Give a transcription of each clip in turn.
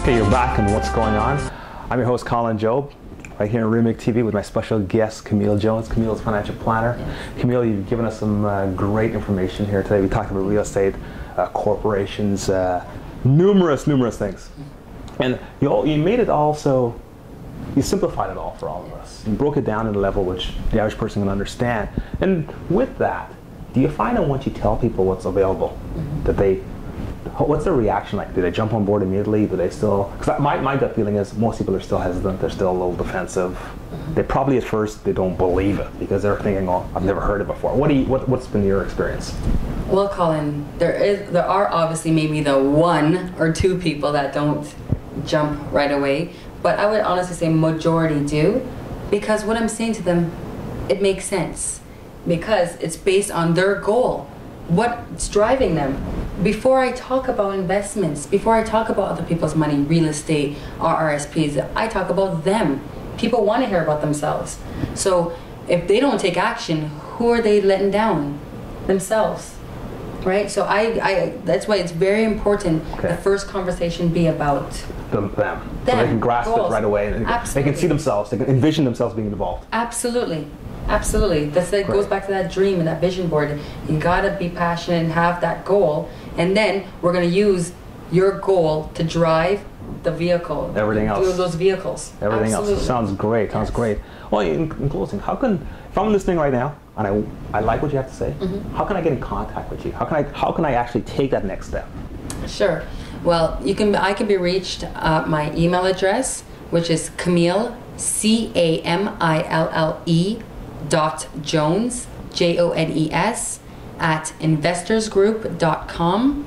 Okay, you're back and what's going on? I'm your host, Colin Job, right here on REMIC TV with my special guest, Camille Jones. Camille's financial planner. Yes. Camille, you've given us some great information here today. We talked about real estate, corporations, numerous things. And you made it also, you simplified it all for all of us. You broke it down at a level which the average person can understand. And with that, do you find that once you tell people what's available, that what's their reaction like? Do they jump on board immediately? Do they still, because my gut feeling is most people are still hesitant, they're still a little defensive. They probably at first, they don't believe it because they're thinking, oh, I've never heard it before. What's been your experience? Well, Colin, there are obviously maybe the one or two people that don't jump right away, but I would honestly say majority do, because what I'm saying to them, it makes sense, because it's based on their goal. What's driving them? Before I talk about investments, before I talk about other people's money, real estate, or RSPs, I talk about them. People want to hear about themselves. So if they don't take action, who are they letting down? Themselves, right? So that's why it's very important the first conversation be about them. So they can grasp it right away. And they can see themselves, they can envision themselves being involved. Absolutely. Absolutely. That goes back to that dream and that vision board. You gotta be passionate and have that goal, and then we're gonna use your goal to drive the vehicle. Everything else. Those vehicles. Everything else. Sounds great. Sounds great. Well, in closing, if I'm listening right now and I like what you have to say, how can I get in contact with you? How can I actually take that next step? Sure. Well, I can be reached at my email address, which is Camille, CAMILLE .Jones, JONES, at investorsgroup.com,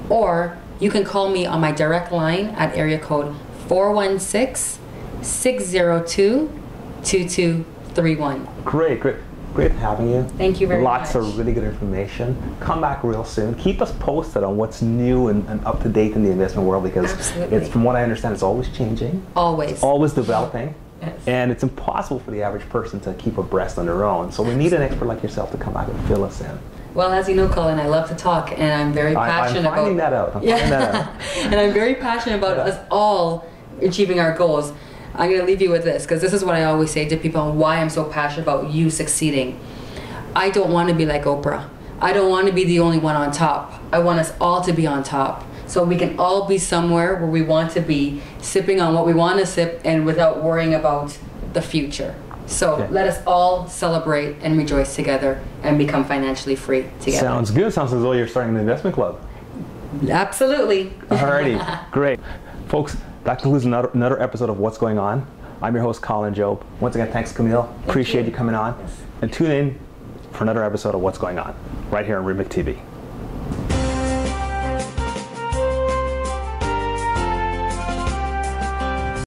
or you can call me on my direct line at area code 416-602-2231. Great having you. Thank you very much. Lots of really good information. Come back real soon. Keep us posted on what's new and up to date in the investment world, because it's, from what I understand, it's always changing. Always developing. Yes. And it's impossible for the average person to keep abreast on their own. So we need an expert like yourself to come back and fill us in. Well, as you know, Colin, I love to talk, and I'm very passionate about... I'm finding that out. And I'm very passionate about us all achieving our goals. I'm going to leave you with this, because this is what I always say to people and why I'm so passionate about you succeeding. I don't want to be like Oprah. I don't want to be the only one on top. I want us all to be on top, so we can all be somewhere where we want to be, sipping on what we want to sip and without worrying about the future. So let us all celebrate and rejoice together and become financially free together. Sounds good. Sounds as though you're starting an investment club. Absolutely. Alrighty, great. Folks, that concludes another episode of What's Going On. I'm your host, Colin Job. Once again, thanks, Camille. Appreciate you coming on. Yes. And tune in for another episode of What's Going On, right here on REMIC TV.